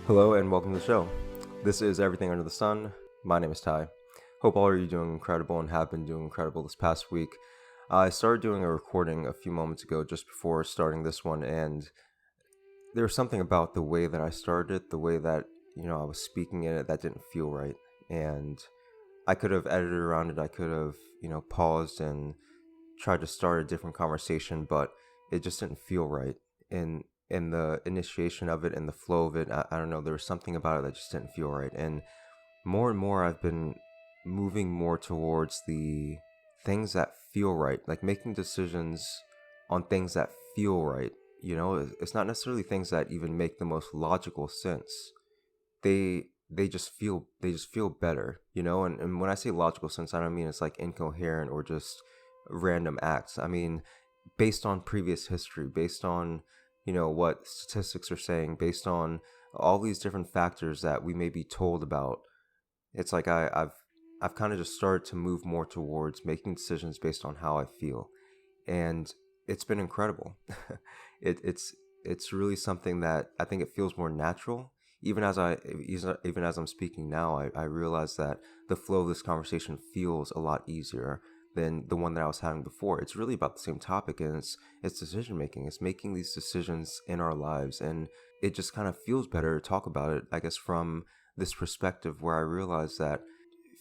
Hello and welcome to the show. This is Everything Under the Sun. My name is Ty. Hope all of you doing incredible and have been doing incredible this past week. I started doing a recording a few moments ago just before starting this one, and there was something about the way that I started it, the way that, I was speaking in it that didn't feel right. And I could have edited around it. I could have, paused and tried to start a different conversation, but it just didn't feel right. In the initiation of it and the flow of it, I don't know, there was something about it that just didn't feel right. And more I've been moving more towards the things that feel right, like making decisions on things that feel right. It's not necessarily things that even make the most logical sense. They just feel better, and when I say logical sense, I don't mean it's like incoherent or just random acts. I mean based on previous history, based on what statistics are saying, based on all these different factors that we may be told about. It's like I've kind of just started to move more towards making decisions based on how I feel, and it's been incredible. it, it's it's really something that I think it feels more natural. Even as I'm speaking now, I realize that the flow of this conversation feels a lot easier than the one that I was having before. It's really about the same topic, and it's decision making. It's making these decisions in our lives, and it just kind of feels better to talk about it, I guess, from this perspective where I realize that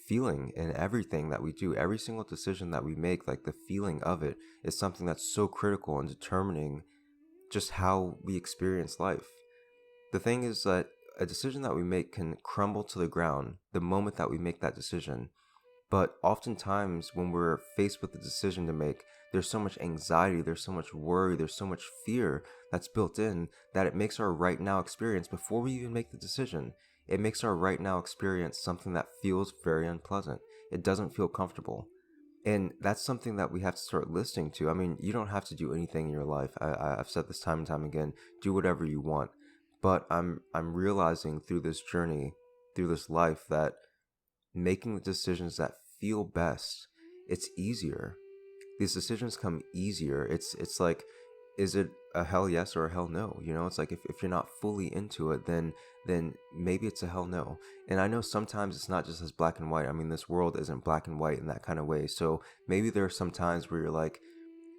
feeling in everything that we do, every single decision that we make, like the feeling of it is something that's so critical in determining just how we experience life. The thing is that a decision that we make can crumble to the ground the moment that we make that decision. But oftentimes, when we're faced with a decision to make, there's so much anxiety, there's so much worry, there's so much fear that's built in that it makes our right now experience, before we even make the decision, it makes our right now experience something that feels very unpleasant. It doesn't feel comfortable. And that's something that we have to start listening to. I mean, you don't have to do anything in your life. I've said this time and time again. Do whatever you want. But I'm realizing through this journey, through this life, that making the decisions that feel best, it's easier. These decisions come easier. It's like, is it a hell yes or a hell no? It's like if you're not fully into it, then maybe it's a hell no. And I know sometimes it's not just as black and white. I mean, this world isn't black and white in that kind of way. So maybe there are some times where you're like,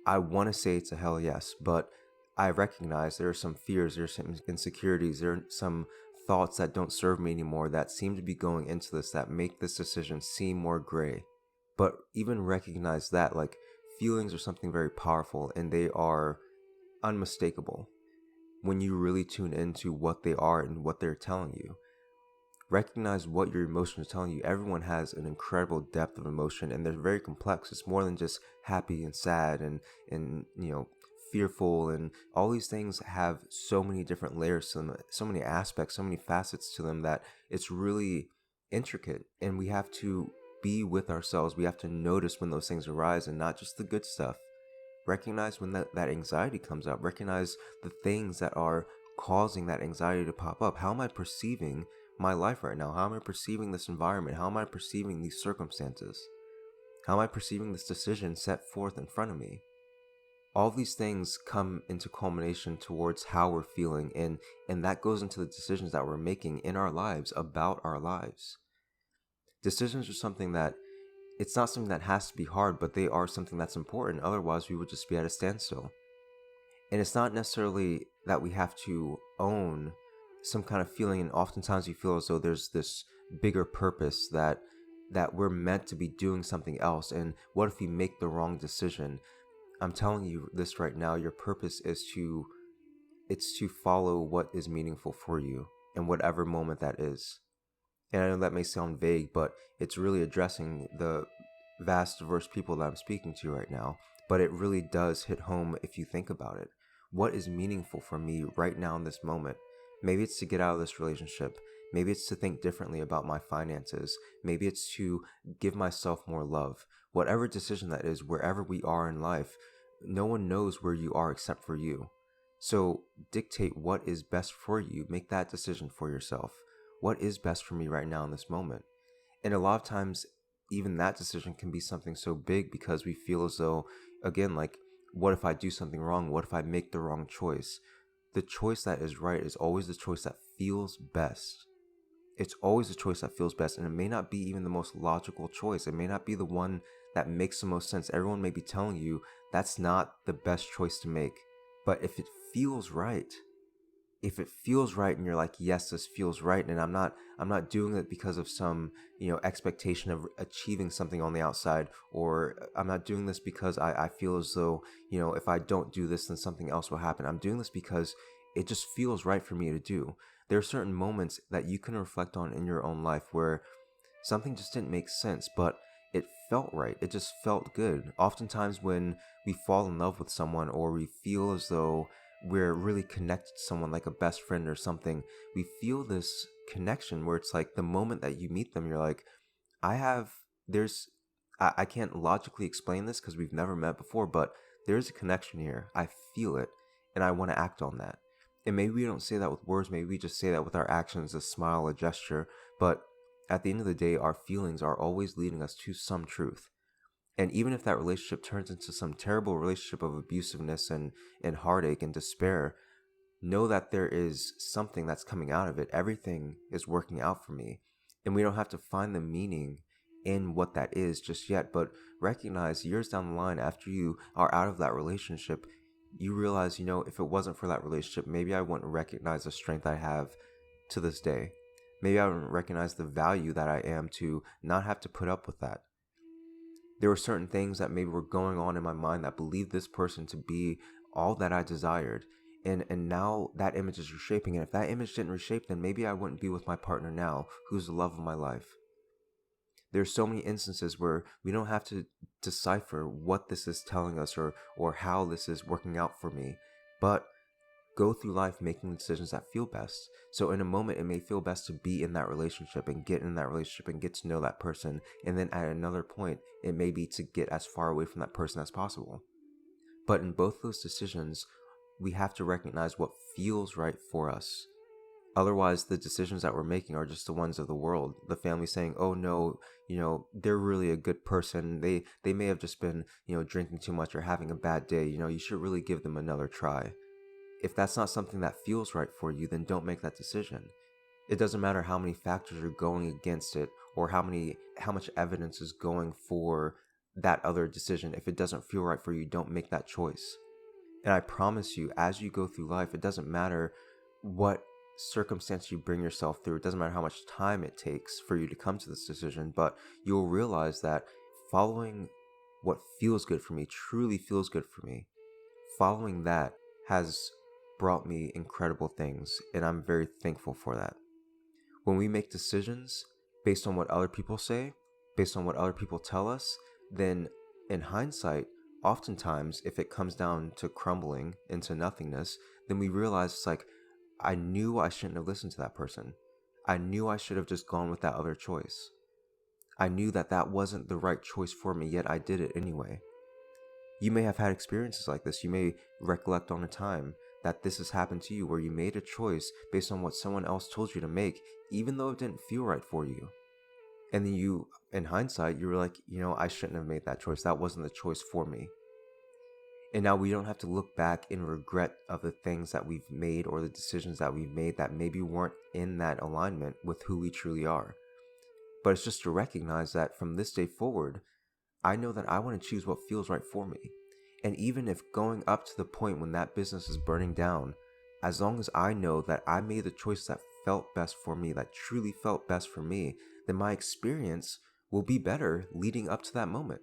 I want to say it's a hell yes, but I recognize there are some fears, there are some insecurities, there are some thoughts that don't serve me anymore that seem to be going into this, that make this decision seem more gray. But even recognize that, like, feelings are something very powerful and they are unmistakable when you really tune into what they are and what they're telling you. Recognize what your emotions are telling you. Everyone has an incredible depth of emotion, and they're very complex. It's more than just happy and sad and fearful, and all these things have so many different layers to them, so many aspects, so many facets to them, that it's really intricate. And we have to be with ourselves. We have to notice when those things arise, and not just the good stuff. Recognize when that anxiety comes up. Recognize the things that are causing that anxiety to pop up. How am I perceiving my life right now? How am I perceiving this environment? How am I perceiving these circumstances? How am I perceiving this decision set forth in front of me? All these things come into culmination towards how we're feeling, and that goes into the decisions that we're making in our lives, about our lives. Decisions are something that, it's not something that has to be hard, but they are something that's important. Otherwise, we would just be at a standstill. And it's not necessarily that we have to own some kind of feeling, and oftentimes we feel as though there's this bigger purpose, that we're meant to be doing something else. And what if we make the wrong decision? I'm telling you this right now, your purpose is to follow what is meaningful for you in whatever moment that is. And I know that may sound vague, but it's really addressing the vast, diverse people that I'm speaking to right now. But it really does hit home if you think about it. What is meaningful for me right now in this moment? Maybe it's to get out of this relationship. Maybe it's to think differently about my finances. Maybe it's to give myself more love. Whatever decision that is, wherever we are in life, no one knows where you are except for you. So dictate what is best for you. Make that decision for yourself. What is best for me right now in this moment? And a lot of times, even that decision can be something so big because we feel as though, again, like, what if I do something wrong? What if I make the wrong choice? the choice that is right is always the choice that feels best. It's always the choice that feels best, and it may not be even the most logical choice. It may not be the one that makes the most sense. Everyone may be telling you that's not the best choice to make. But feels right, if it feels right and you're like, yes, this feels right, and I'm not doing it because of some, expectation of achieving something on the outside, or I'm not doing this because I feel as though, if I don't do this, then something else will happen. I'm doing this because it just feels right for me to do. There are certain moments that you can reflect on in your own life where something just didn't make sense, but it felt right. It just felt good. Oftentimes, when we fall in love with someone, or we feel as though we're really connected to someone, like a best friend or something, we feel this connection where it's like the moment that you meet them, you're like, I have, there's, I can't logically explain this because we've never met before, but there's a connection here. I feel it, and I want to act on that. And maybe we don't say that with words, maybe we just say that with our actions, a smile, a gesture, but at the end of the day, our feelings are always leading us to some truth. And even if that relationship turns into some terrible relationship of abusiveness and heartache and despair, know that there is something that's coming out of it. Everything is working out for me. And we don't have to find the meaning in what that is just yet, but recognize years down the line, after you are out of that relationship, you realize, if it wasn't for that relationship, maybe I wouldn't recognize the strength I have to this day. Maybe I wouldn't recognize the value that I am to not have to put up with that. There were certain things that maybe were going on in my mind that believed this person to be all that I desired. And now that image is reshaping. And if that image didn't reshape, then maybe I wouldn't be with my partner now, who's the love of my life. There's so many instances where we don't have to decipher what this is telling us, or how this is working out for me, but go through life making decisions that feel best. So in a moment, it may feel best to be in that relationship and get in that relationship and get to know that person. And then at another point, it may be to get as far away from that person as possible. But in both those decisions, we have to recognize what feels right for us. Otherwise, the decisions that we're making are just the ones of the world. The family saying, oh no, they're really a good person. They may have just been, drinking too much or having a bad day. You should really give them another try. If that's not something that feels right for you, then don't make that decision. It doesn't matter how many factors are going against it, or how much evidence is going for that other decision. If it doesn't feel right for you, don't make that choice. And I promise you, as you go through life, it doesn't matter what circumstance you bring yourself through. It doesn't matter how much time it takes for you to come to this decision, but you'll realize that following what feels good for me, truly feels good for me, following that has brought me incredible things, and I'm very thankful for that. When we make decisions based on what other people say, based on what other people tell us, then in hindsight, oftentimes, if it comes down to crumbling into nothingness, then we realize it's like, I knew I shouldn't have listened to that person. I knew I should have just gone with that other choice. I knew that that wasn't the right choice for me, yet I did it anyway. You may have had experiences like this. You may recollect on a time that this has happened to you, where you made a choice based on what someone else told you to make, even though it didn't feel right for you. And then you, in hindsight, you were like, I shouldn't have made that choice. That wasn't the choice for me. And now we don't have to look back in regret of the things that we've made, or the decisions that we've made that maybe weren't in that alignment with who we truly are. But it's just to recognize that from this day forward, I know that I want to choose what feels right for me. And even if going up to the point when that business is burning down, as long as I know that I made the choice that felt best for me, that truly felt best for me, then my experience will be better leading up to that moment.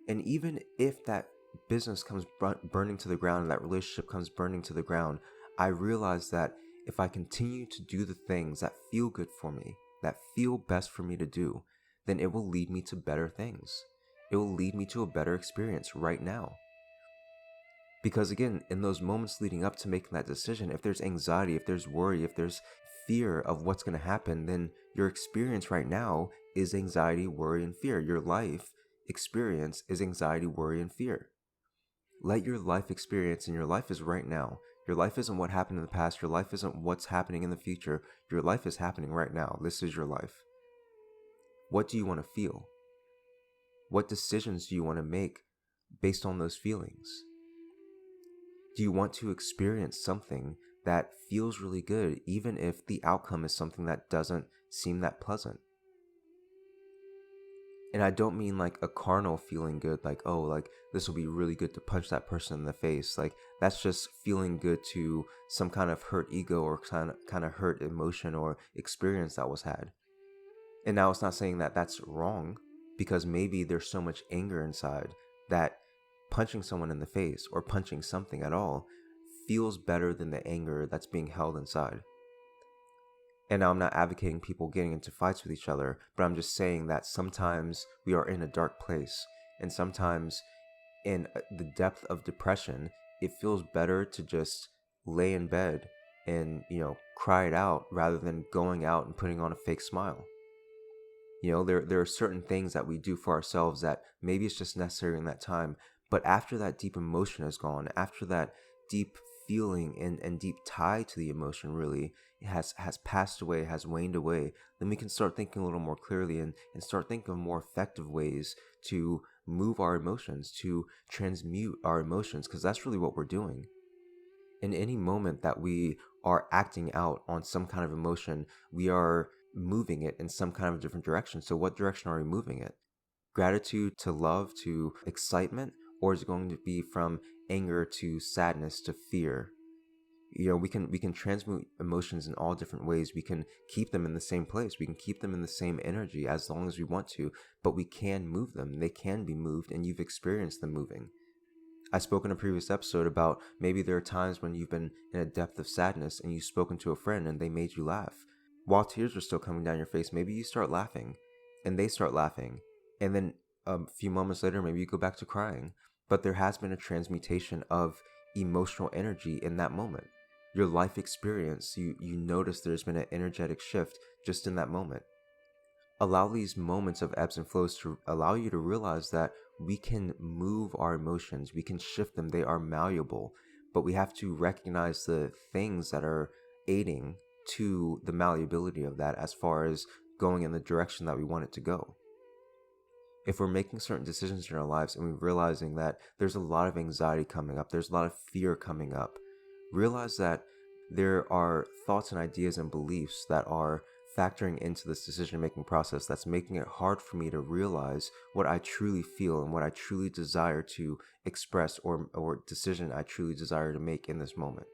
And even if that business comes burning to the ground, and that relationship comes burning to the ground, I realize that if I continue to do the things that feel good for me, that feel best for me to do, then it will lead me to better things. It will lead me to a better experience right now. Because again, in those moments leading up to making that decision, if there's anxiety, if there's worry, if there's fear of what's going to happen, then your experience right now is anxiety, worry, and fear. Your life experience is anxiety, worry, and fear. Let your life experience, and your life is right now. Your life isn't what happened in the past. Your life isn't what's happening in the future. Your life is happening right now. This is your life. What do you want to feel? What decisions do you want to make based on those feelings? Do you want to experience something that feels really good, even if the outcome is something that doesn't seem that pleasant? And I don't mean like a carnal feeling good, like, oh, like this will be really good to punch that person in the face. Like that's just feeling good to some kind of hurt ego or kind of hurt emotion or experience that was had. And now it's not saying that that's wrong, because maybe there's so much anger inside that punching someone in the face or punching something at all feels better than the anger that's being held inside. And now I'm not advocating people getting into fights with each other, but I'm just saying that sometimes we are in a dark place. And sometimes in the depth of depression, it feels better to just lay in bed and, cry it out rather than going out and putting on a fake smile. There are certain things that we do for ourselves that maybe it's just necessary in that time. But after that deep emotion is gone, after that deep feeling and deep tie to the emotion really has passed away, has waned away, then we can start thinking a little more clearly and start thinking of more effective ways to move our emotions, to transmute our emotions, because that's really what we're doing. In any moment that we are acting out on some kind of emotion, we are moving it in some kind of different direction. So what direction are we moving it? Gratitude to love to excitement, or is it going to be from anger to sadness to fear? We can transmute emotions in all different ways. We can keep them in the same place. We can keep them in the same energy as long as we want to, but we can move them. They can be moved, and you've experienced them moving. I spoke in a previous episode about maybe there are times when you've been in a depth of sadness and you've spoken to a friend and they made you laugh. While tears are still coming down your face, maybe you start laughing and they start laughing. And then a few moments later, maybe you go back to crying. But there has been a transmutation of emotional energy in that moment. Your life experience, you notice there's been an energetic shift just in that moment. Allow these moments of ebbs and flows to allow you to realize that we can move our emotions, we can shift them, they are malleable, but we have to recognize the things that are aiding to the malleability of that as far as going in the direction that we want it to go. If we're making certain decisions in our lives and we're realizing that there's a lot of anxiety coming up, there's a lot of fear coming up, realize that there are thoughts and ideas and beliefs that are factoring into this decision making process that's making it hard for me to realize what I truly feel and what I truly desire to express, or decision I truly desire to make in this moment.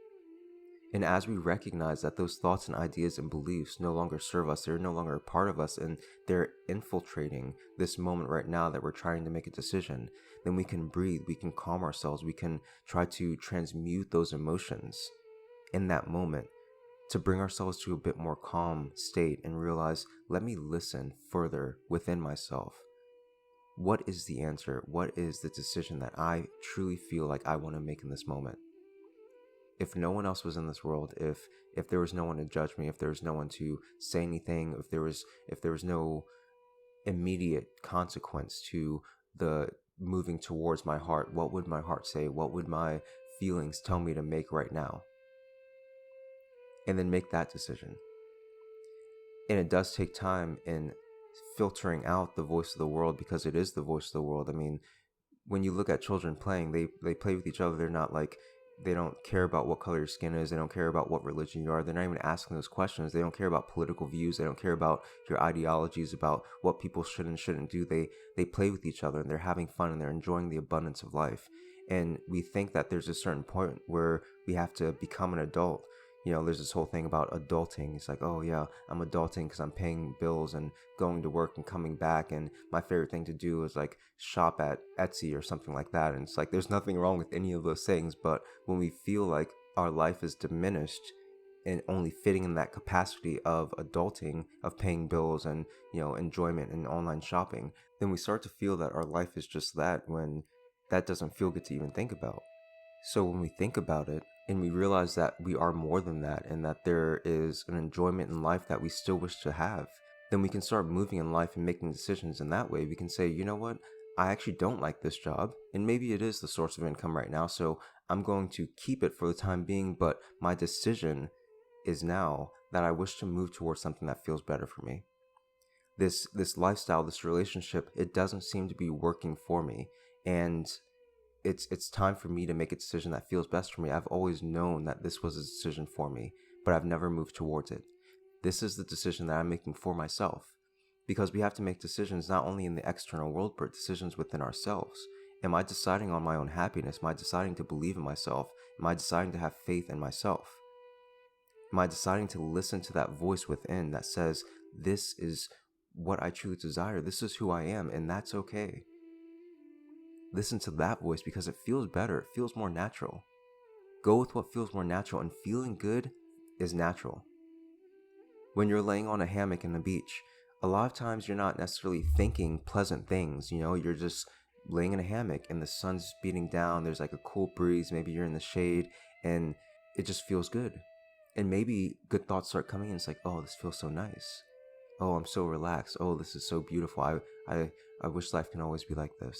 And as we recognize that those thoughts and ideas and beliefs no longer serve us, they're no longer a part of us, and they're infiltrating this moment right now that we're trying to make a decision, then we can breathe, we can calm ourselves, we can try to transmute those emotions in that moment to bring ourselves to a bit more calm state and realize, let me listen further within myself. What is the answer? What is the decision that I truly feel like I want to make in this moment? If no one else was in this world, if there was no one to judge me, if there was no one to say anything, if there was no immediate consequence to the moving towards my heart, what would my heart say? What would my feelings tell me to make right now? And then make that decision. And it does take time in filtering out the voice of the world, because it is the voice of the world. I mean, when you look at children playing, they play with each other. They're not like, they don't care about what color your skin is. They don't care about what religion you are. They're not even asking those questions. They don't care about political views. They don't care about your ideologies, about what people should and shouldn't do. They play with each other and they're having fun and they're enjoying the abundance of life. And we think that there's a certain point where we have to become an adult. There's this whole thing about adulting. It's like, oh yeah, I'm adulting because I'm paying bills and going to work and coming back. And my favorite thing to do is like shop at Etsy or something like that. And it's like, there's nothing wrong with any of those things. But when we feel like our life is diminished and only fitting in that capacity of adulting, of paying bills and, enjoyment and online shopping, then we start to feel that our life is just that, when that doesn't feel good to even think about. So when we think about it and we realize that we are more than that and that there is an enjoyment in life that we still wish to have, then we can start moving in life and making decisions in that way. We can say, you know what? I actually don't like this job, and maybe it is the source of income right now, so I'm going to keep it for the time being, but my decision is now that I wish to move towards something that feels better for me. This lifestyle, this relationship, it doesn't seem to be working for me, and it's time for me to make a decision that feels best for me. I've always known that this was a decision for me, but I've never moved towards it. This is the decision that I'm making for myself, because we have to make decisions not only in the external world, but decisions within ourselves. Am I deciding on my own happiness? Am I deciding to believe in myself? Am I deciding to have faith in myself? Am I deciding to listen to that voice within that says, this is what I truly desire, this is who I am, and that's okay? Listen to that voice because it feels better, it feels more natural. Go with what feels more natural, and feeling good is natural. When you're laying on a hammock in the beach, a lot of times you're not necessarily thinking pleasant things, you're just laying in a hammock and the sun's beating down, there's like a cool breeze, maybe you're in the shade, and it just feels good. And maybe good thoughts start coming in. It's like, oh, this feels so nice. Oh, I'm so relaxed. Oh, this is so beautiful. I wish life can always be like this.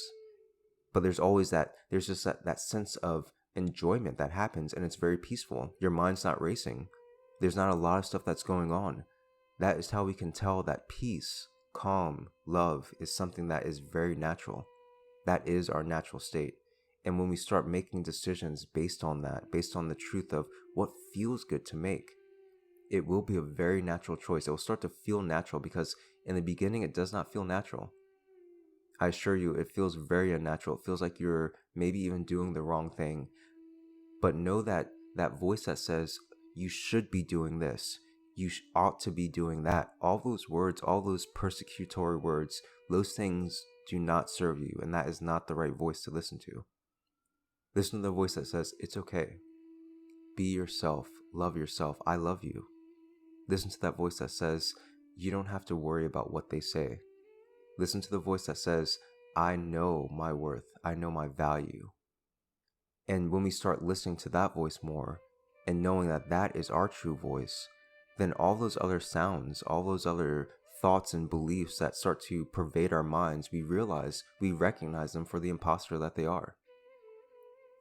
But there's just that sense of enjoyment that happens, and it's very peaceful. Your mind's not racing. There's not a lot of stuff that's going on. That is how we can tell that peace, calm, love is something that is very natural. That is our natural state. And when we start making decisions based on that, based on the truth of what feels good to make, it will be a very natural choice. It will start to feel natural, because in the beginning, it does not feel natural. I assure you, it feels very unnatural. It feels like you're maybe even doing the wrong thing. But know that that voice that says, you should be doing this, you ought to be doing that, all those words, all those persecutory words, those things do not serve you, and that is not the right voice to listen to. Listen to the voice that says, it's okay. Be yourself. Love yourself. I love you. Listen to that voice that says, you don't have to worry about what they say. Listen to the voice that says, I know my worth. I know my value. And when we start listening to that voice more and knowing that that is our true voice, then all those other sounds, all those other thoughts and beliefs that start to pervade our minds, we recognize them for the imposter that they are.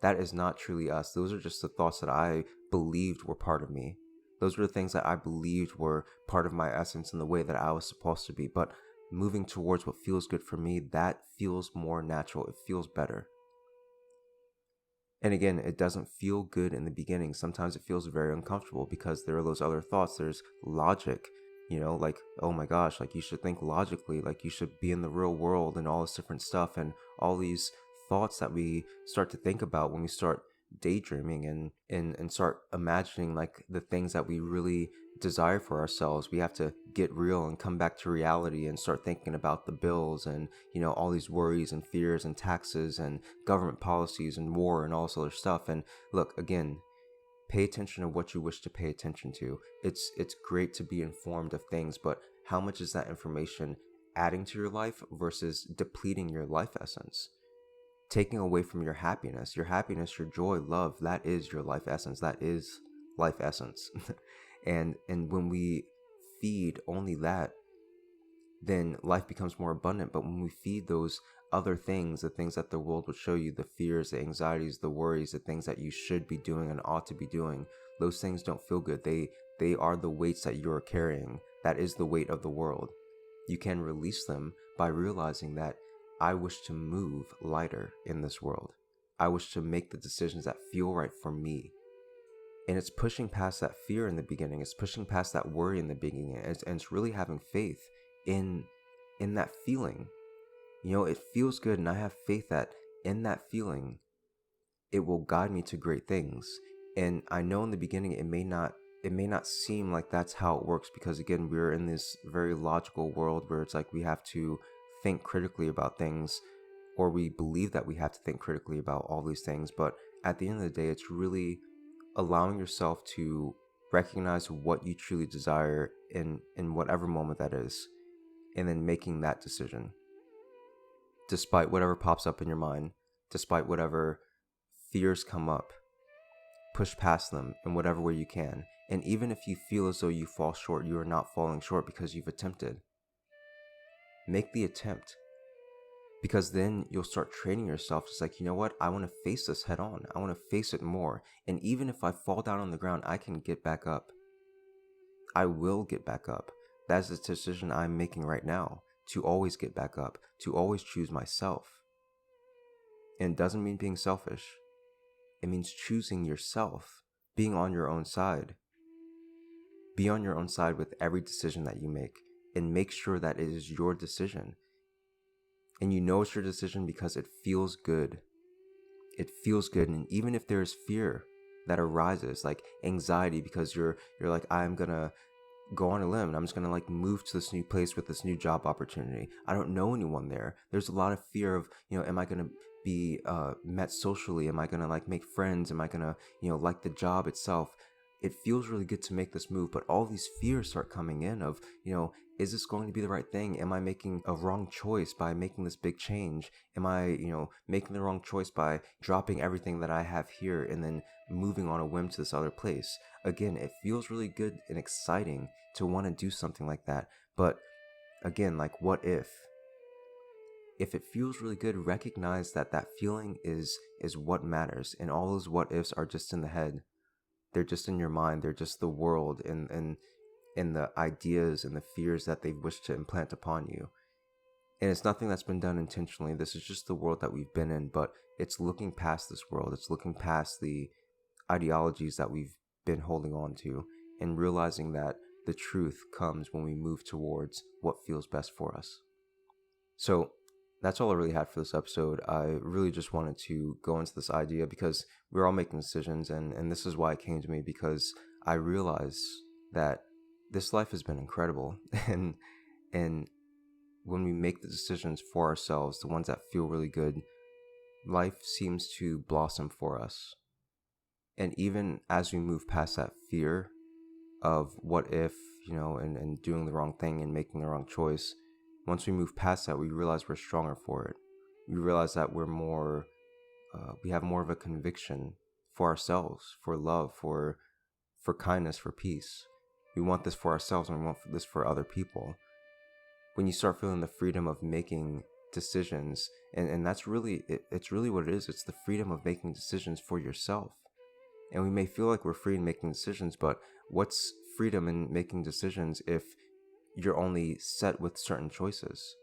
That is not truly us. Those are just the thoughts that I believed were part of me. Those were the things that I believed were part of my essence and the way that I was supposed to be. But moving towards what feels good for me, that feels more natural. It feels better. And again, it doesn't feel good in the beginning. Sometimes it feels very uncomfortable because there are those other thoughts. There's logic, like, oh my gosh, like you should think logically, like you should be in the real world and all this different stuff, and all these thoughts that we start to think about when we start daydreaming and start imagining like the things that we really desire for ourselves. We have to get real and come back to reality and start thinking about the bills and all these worries and fears and taxes and government policies and war and all this other stuff. And look, again, pay attention to what you wish to pay attention to. It's great to be informed of things, but how much is that information adding to your life versus depleting your life essence? Taking away from your happiness, your joy, love, that is your life essence. That is life essence. and when we feed only that, then life becomes more abundant. But when we feed those other things, the things that the world would show you, the fears, the anxieties, the worries, the things that you should be doing and ought to be doing, those things don't feel good. They are the weights that you're carrying. That is the weight of the world. You can release them by realizing that I wish to move lighter in this world. I wish to make the decisions that feel right for me. And it's pushing past that fear in the beginning. It's pushing past that worry in the beginning. And it's really having faith in that feeling. It feels good, and I have faith that in that feeling, it will guide me to great things. And I know in the beginning it may not seem like that's how it works, because again, we're in this very logical world where it's like we have to think critically about things, or we believe that we have to think critically about all these things. But at the end of the day, it's really allowing yourself to recognize what you truly desire in whatever moment that is, and then making that decision despite whatever pops up in your mind, despite whatever fears come up. Push past them in whatever way you can. And even if you feel as though you fall short, you are not falling short because you've attempted. Make the attempt, because then you'll start training yourself. Just like, you know what? I want to face this head on. I want to face it more. And even if I fall down on the ground, I can get back up. I will get back up. That's the decision I'm making right now, to always get back up, to always choose myself. And it doesn't mean being selfish. It means choosing yourself, being on your own side. Be on your own side with every decision that you make, and make sure that it is your decision. And you know it's your decision because it feels good. It feels good. And even if there's fear that arises, like anxiety, because you're like, I'm gonna go on a limb and I'm just gonna like move to this new place with this new job opportunity. I don't know anyone there. There's a lot of fear of, am I gonna be met socially? Am I gonna like make friends? Am I gonna, like the job itself? It feels really good to make this move, but all these fears start coming in of, is this going to be the right thing? Am I making a wrong choice by making this big change? Am I, making the wrong choice by dropping everything that I have here and then moving on a whim to this other place? Again, it feels really good and exciting to want to do something like that. But again, like, what if? If it feels really good, recognize that that feeling is what matters, and all those what ifs are just in the head. They're just in your mind. They're just the world and the ideas and the fears that they wish to implant upon you. And it's nothing that's been done intentionally. This is just the world that we've been in, but it's looking past this world. It's looking past the ideologies that we've been holding on to and realizing that the truth comes when we move towards what feels best for us. So that's all I really had for this episode. I really just wanted to go into this idea because we're all making decisions, and this is why it came to me, because I realized that this life has been incredible. and when we make the decisions for ourselves, the ones that feel really good, life seems to blossom for us. And even as we move past that fear of what if, and doing the wrong thing and making the wrong choice, once we move past that, we realize we're stronger for it. We realize that we're more, we have more of a conviction for ourselves, for love, for kindness, for peace. We want this for ourselves, and we want this for other people. When you start feeling the freedom of making decisions, and that's really, it's really what it is. It's the freedom of making decisions for yourself. And we may feel like we're free in making decisions, but what's freedom in making decisions if you're only set with certain choices?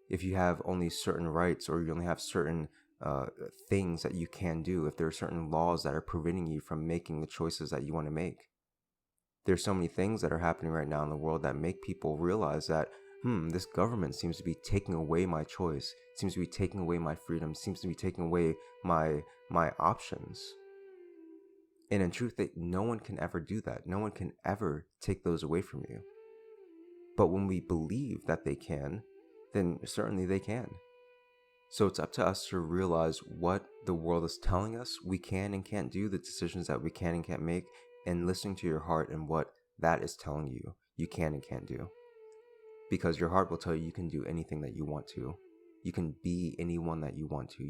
If you have only certain rights, or you only have certain things that you can do, if there are certain laws that are preventing you from making the choices that you want to make. There's so many things that are happening right now in the world that make people realize that, this government seems to be taking away my choice, seems to be taking away my freedom, seems to be taking away my options. And in truth, that no one can ever do that. No one can ever take those away from you. But when we believe that they can, then certainly they can. So it's up to us to realize what the world is telling us we can and can't do, the decisions that we can and can't make, and listening to your heart and what that is telling you you can and can't do. Because your heart will tell you can do anything that you want to. You can be anyone that you want to.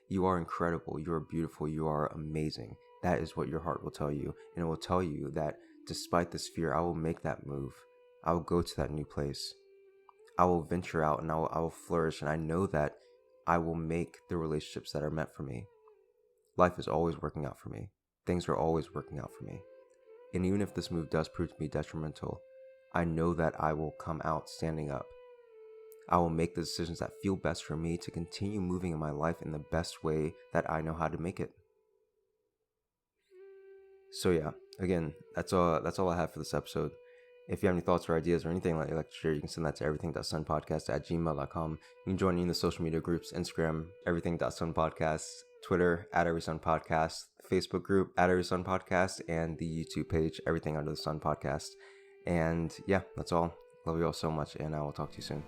You are incredible. You are beautiful. You are amazing. That is what your heart will tell you. And it will tell you that despite this fear, I will make that move. I will go to that new place. I will venture out, and I will flourish. And I know that I will make the relationships that are meant for me. Life is always working out for me. Things are always working out for me. And even if this move does prove to be detrimental, I know that I will come out standing up. I will make the decisions that feel best for me to continue moving in my life in the best way that I know how to make it. So yeah, again, that's all I have for this episode. If you have any thoughts or ideas or anything that you'd like to share, you can send that to everything.sunpodcast@gmail.com. You can join me in the social media groups: Instagram, everything.sunpodcast, Twitter, @everysunpodcast, Facebook group, @everysunpodcast, and the YouTube page, Everything Under the Sun Podcast. And yeah, that's all. Love you all so much, and I will talk to you soon.